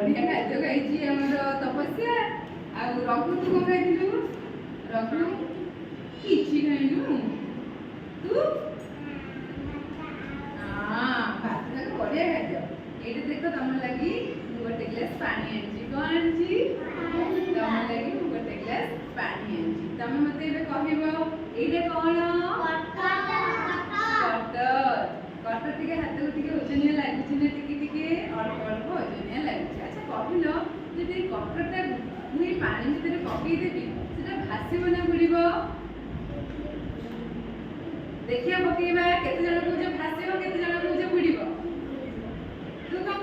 बढ़िया खाद्य खाई तपस्या रघु तू कौन खाई रघु किसी खाइनु तू हाँ भात तक बढ़िया खाद्य ये देख तुम लगी गोटे ग्लास पानी आनी कौन आनी तुम लगी गोटे ग्लास पानी आनी तुम मत कह ये कौन कटर टे हाथ को टे ओजनिया लगुच टे अल्प अल्प ओजनिया लगुच अच्छा कहल जी कटरटा मुझे पानी भितर पकईदेवी से भाषब ना बुड़ देखिए पकईवा केते जन कौच भाषब केते जन कौच बुड़ तू कौन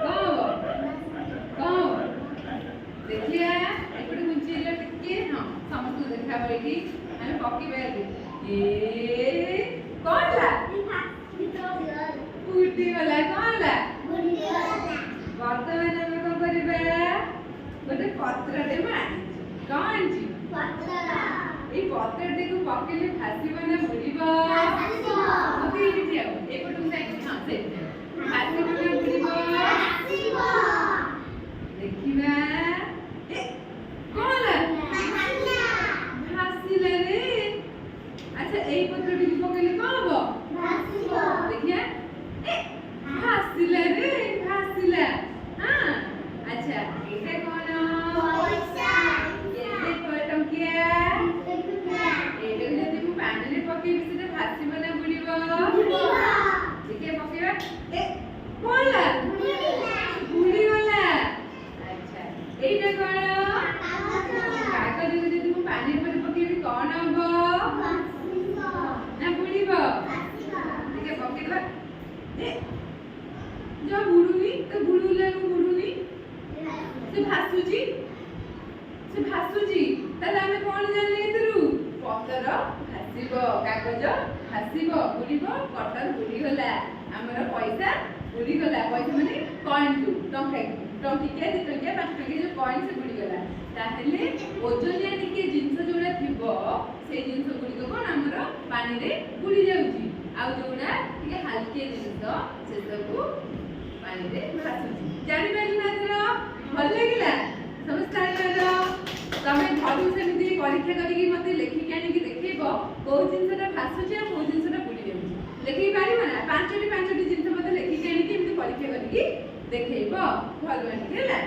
कौच कौन देखिए एपटे घुंचेला टिके हाँ समस्त देखा ये आम पकईबा ए कौन ला फुटी गला कौन ला वर्तमान आम कौन करबा गोटे पत्रटे कौन जी ये पत्रटे को पकेले भासीब ना बुड़ीबो मते ये दिया एपटू जाई हां से भासीब ना बुड़ीबो देखिबा ए कौन ला भासीला रे अच्छा एई पत्रटी को पकेले कौन हो भासीबो देखिए ए भासीला रे भासीला हां अच्छा एटा कौन पैसा केते टंकिया एटा जदि मु पानी रे पके बिसे भासीब ना बुड़ीबो ठीक है पकेबा ए कौन ला बुड़ी गला अच्छा एटा कौन कागज को जदि मु पानी पर पकेबी कौन हबो ना बुड़ीबो ठीक है पकेबा ए जो बुड़ुनी तो बुड़ुला बुड़ुनी से भासुची ताले आमे कोन जानले एतरु पत्तर भासीबो कागज भासीबो बुड़ीबो कटर बुड़ी गला हमर पैसा बुड़ी गला पैसा माने कॉइन टू टंकिया 2 टंकिया 5 टंकिया जो कॉइन से बुड़ी गला ताहेले ओजनिया टिके जिंस जोड़ा थिबो से जिंस गुडी को कोन हमर पानी रे बुड़ी जाउची आ जोड़ा टिके हल्के जिंस से सब पानी रे भासुची जानि पाइली मात्र भल लागिला समझ तमे घरु सेमती परीक्षा करिकी मते लेखिक आनी की देखैबो को जिंसटा भासुची आ को जिंसटा बुड़ी जाउची लेखि पारिबो ना पांचटी जिंस मते लेखिक आनी की एमती परीक्षा करिकी देखैबो भल माने ହେଲା।